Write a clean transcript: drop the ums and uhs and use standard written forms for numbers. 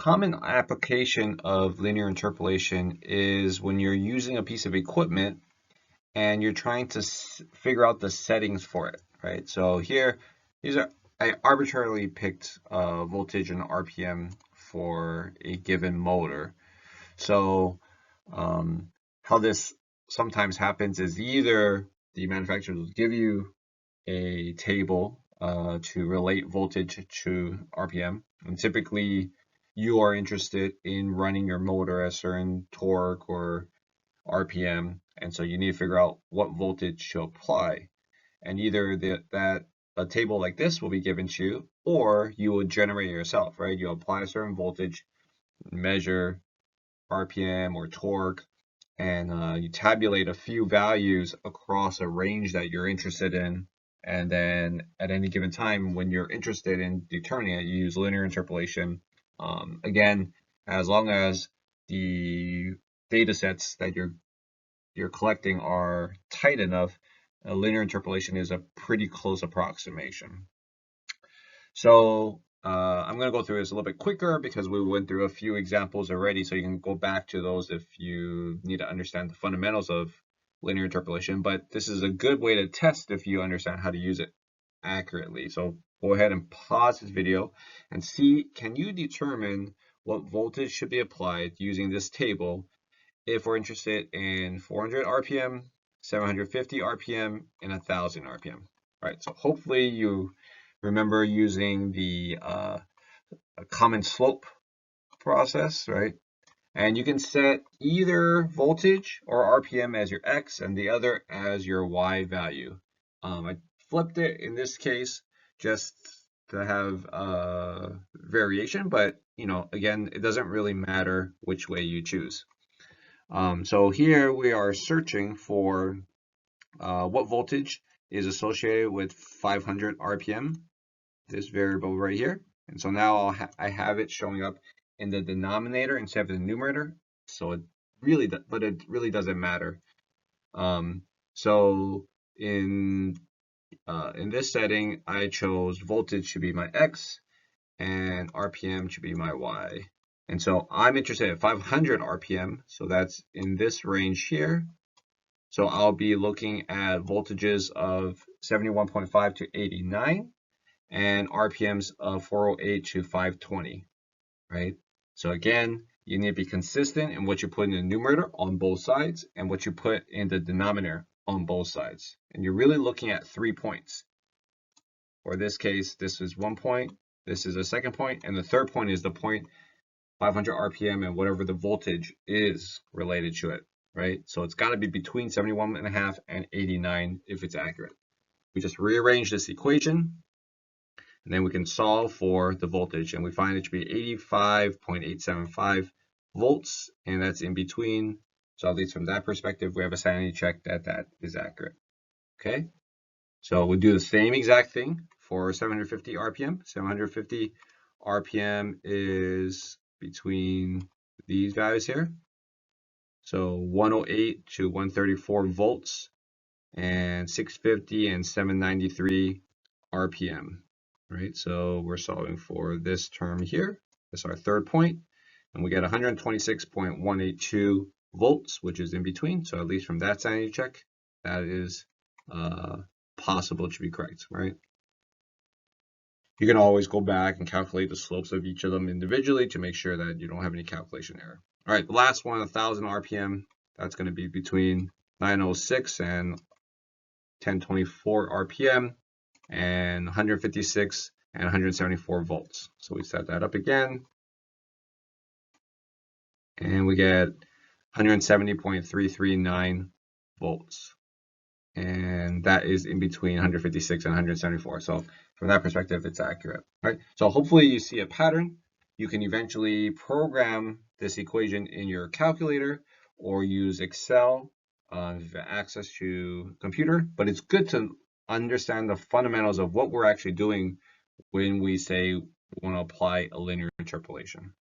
common application of linear interpolation is when you're using a piece of equipment and you're trying to figure out the settings for it, right? So here, I arbitrarily picked voltage and RPM for a given motor. So how this sometimes happens is either the manufacturers will give you a table to relate voltage to RPM, and typically you are interested in running your motor at a certain torque or RPM, and so you need to figure out what voltage to apply. And either a table like this will be given to you, or you will generate it yourself, right? You apply a certain voltage, measure RPM or torque, and you tabulate a few values across a range that you're interested in. And then at any given time, when you're interested in determining it, you use linear interpolation. Again, as long as the data sets that you're collecting are tight enough, linear interpolation is a pretty close approximation. So I'm going to go through this a little bit quicker because we went through a few examples already, so you can go back to those if you need to understand the fundamentals of linear interpolation. But this is a good way to test if you understand how to use it accurately. So go ahead and pause this video and see, can you determine what voltage should be applied using this table if we're interested in 400 RPM, 750 RPM, and 1000 RPM. All right, so hopefully you remember using the common slope process, right? And you can set either voltage or RPM as your X and the other as your Y value. I flipped it in this case just to have variation, but again, it doesn't really matter which way you choose. So here we are searching for what voltage is associated with 500 RPM, this variable right here. And so now I have it showing up in the denominator instead of the numerator. So it really doesn't matter. So in this setting, I chose voltage to be my X and RPM should be my Y. And so I'm interested in 500 RPM, so that's in this range here. So I'll be looking at voltages of 71.5 to 89 and RPMs of 408 to 520, right? So again, you need to be consistent in what you put in the numerator on both sides and what you put in the denominator on both sides. And you're really looking at 3 points. For this case, this is 1 point, this is a second point, and the third point is the point 500 RPM and whatever the voltage is related to it, right? So it's got to be between 71.5 and 89 if it's accurate. We just rearrange this equation, and then we can solve for the voltage, and we find it to be 85.875 volts, and that's in between. So at least from that perspective, we have a sanity check that that is accurate. Okay, so we'll do the same exact thing for 750 RPM. 750 RPM is between these values here. So 108 to 134 volts and 650 and 793 RPM, right? So we're solving for this term here. That's our third point, and we get 126.182 volts, which is in between. So at least from that sanity check, that is possible to be correct, right? You can always go back and calculate the slopes of each of them individually to make sure that you don't have any calculation error. All right, the last one, 1000 RPM, that's going to be between 906 and 1024 RPM and 156 and 174 volts. So we set that up again, and we get 170.339 volts. And that is in between 156 and 174. So from that perspective, it's accurate, right? So hopefully you see a pattern. You can eventually program this equation in your calculator or use Excel if you have access to computer, but it's good to understand the fundamentals of what we're actually doing when we say we want to apply a linear interpolation.